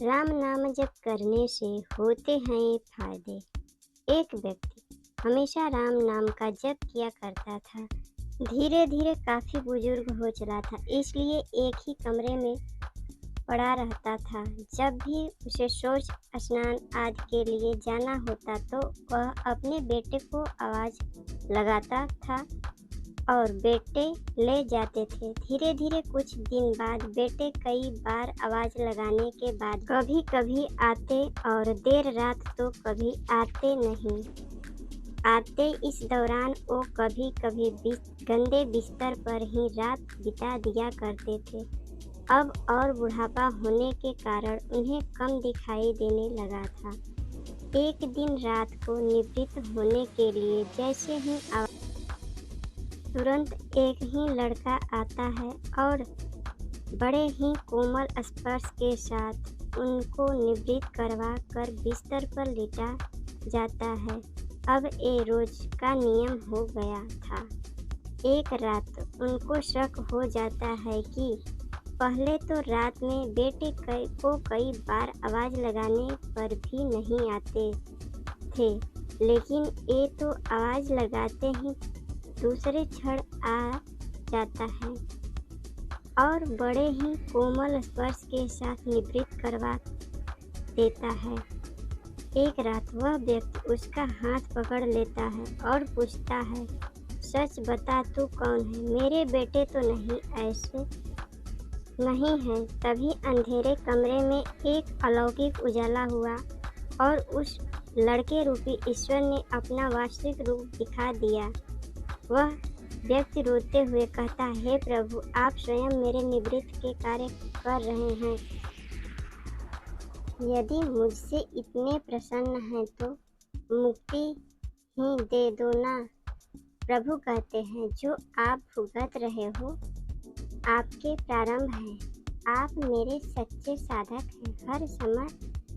राम नाम जप करने से होते हैं ये फायदे। एक व्यक्ति हमेशा राम नाम का जप किया करता था। धीरे धीरे काफी बुजुर्ग हो चला था, इसलिए एक ही कमरे में पड़ा रहता था। जब भी उसे शौच स्नान आदि के लिए जाना होता तो वह अपने बेटे को आवाज लगाता था और बेटे ले जाते थे। धीरे धीरे कुछ दिन बाद बेटे कई बार आवाज लगाने के बाद कभी कभी आते और देर रात तो कभी आते नहीं आते। इस दौरान वो कभी कभी गंदे बिस्तर पर ही रात बिता दिया करते थे। अब और बुढ़ापा होने के कारण उन्हें कम दिखाई देने लगा था। एक दिन रात को निवृत्त होने के लिए जैसे ही तुरंत एक ही लड़का आता है और बड़े ही कोमल स्पर्श के साथ उनको निवृत्त करवा कर बिस्तर पर लिटा जाता है। अब ये रोज का नियम हो गया था। एक रात उनको शक हो जाता है कि पहले तो रात में बेटे को कई बार आवाज लगाने पर भी नहीं आते थे, लेकिन ये तो आवाज लगाते ही दूसरे क्षण आ जाता है और बड़े ही कोमल स्पर्श के साथ निवृत्त करवा देता है। एक रात वह व्यक्ति उसका हाथ पकड़ लेता है और पूछता है, सच बता तू कौन है? मेरे बेटे तो नहीं, ऐसे नहीं है। तभी अंधेरे कमरे में एक अलौकिक उजाला हुआ और उस लड़के रूपी ईश्वर ने अपना वास्तविक रूप दिखा दिया। वह व्यक्ति रोते हुए कहता, हे प्रभु, आप स्वयं मेरे निवृत्ति के कार्य कर रहे हैं। यदि मुझसे इतने प्रसन्न हैं तो मुक्ति ही दे दो ना। प्रभु कहते हैं, जो आप भुगत रहे हो आपके प्रारंभ है। आप मेरे सच्चे साधक हैं, हर समय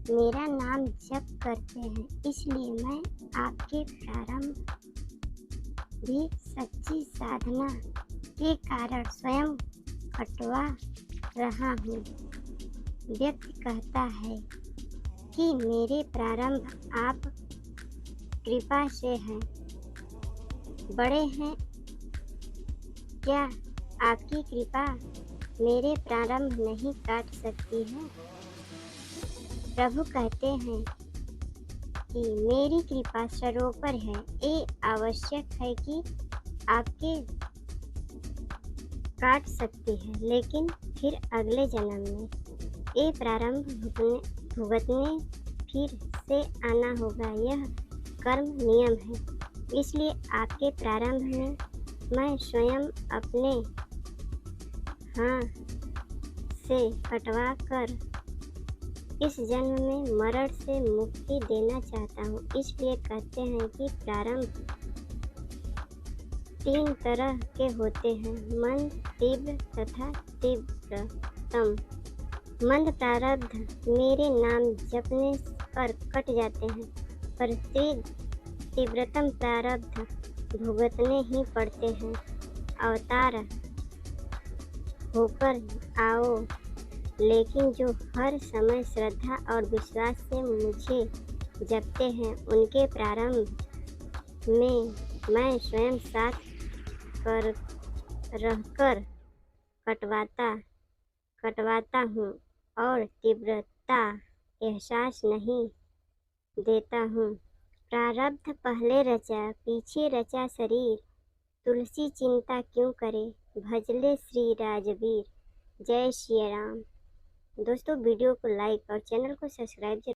मेरा नाम जप करते हैं, इसलिए मैं आपके प्रारंभ भी सच्ची साधना के कारण स्वयं कटवा रहा हूँ। व्यक्ति कहता है कि मेरे प्रारंभ आप कृपा से हैं, बड़े हैं। क्या आपकी कृपा मेरे प्रारंभ नहीं काट सकती है? प्रभु कहते हैं कि मेरी कृपा सर्वोपर है। ये आवश्यक है कि आपके काट सकती है, लेकिन फिर अगले जन्म में ये प्रारंभ भुगतने फिर से आना होगा। यह कर्म नियम है, इसलिए आपके प्रारंभ में मैं स्वयं अपने हाथ से कटवा कर इस जन्म में मरण से मुक्ति देना चाहता हूँ। इसलिए कहते हैं कि प्रारंभ 3 तरह के होते हैं, मंद, तीव्र तथा तीव्रतम। मंद प्रारब्ध मेरे नाम जपने पर कट जाते हैं, पर तीव्रतम प्रारब्ध भुगतने ही पड़ते हैं। अवतार होकर आओ, लेकिन जो हर समय श्रद्धा और विश्वास से मुझे जपते हैं, उनके प्रारंभ में मैं स्वयं साथ कर रहकर कटवाता हूँ और तीव्रता एहसास नहीं देता हूँ। प्रारब्ध पहले रचा पीछे रचा शरीर, तुलसी चिंता क्यों करे, भजले श्री राजवीर। जय श्री राम। दोस्तों, वीडियो को लाइक और चैनल को सब्सक्राइब